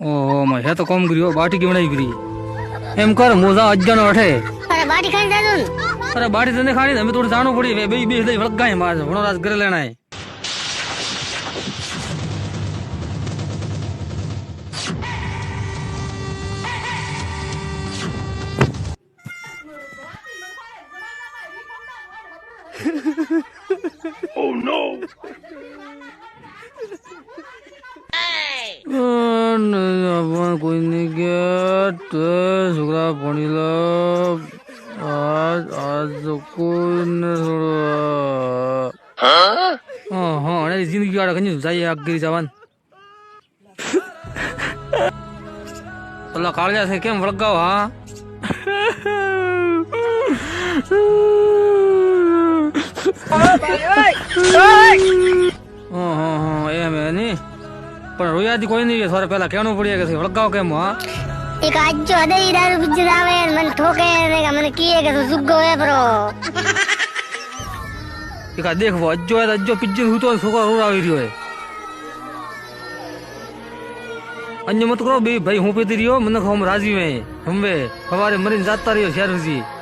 ओहो मैं है तो कम करियो बाटी की बनाई करी एम कर मोजा अज्जन अठे अरे बाटी खाने जा दूं अरे बाटी तने खानी हमें थोड़ी जानो पड़ी वे बे बे दे वलगा है मार घणो राज करे लेना है Oh no! कोई नहीं गया तो सुगरा पानी ला आज आज तो कोई नहीं हाँ हाँ अरे जिंदगी वाला कहीं जाइए आगे जवान अल्लाह काल जैसे क्या वड़गा हाँ हाँ हाँ हाँ ये मैं नहीं पर रोयादी कोई नहीं है सारे पहला कहना पड़ेगा कि वड़गाओ के मुआ एक आज जो अदे इधर बिजरावे मन ठोके देगा मन किए के तो जुग्गो है ब्रो एक देख वो अज्जो है अज्जो पिज्जन हूँ तो सोका रो रहा है अन्य मत करो भाई हूँ पे तेरी हो मन हम राजी में हम वे हमारे मरीन जाता रहियो शहर जी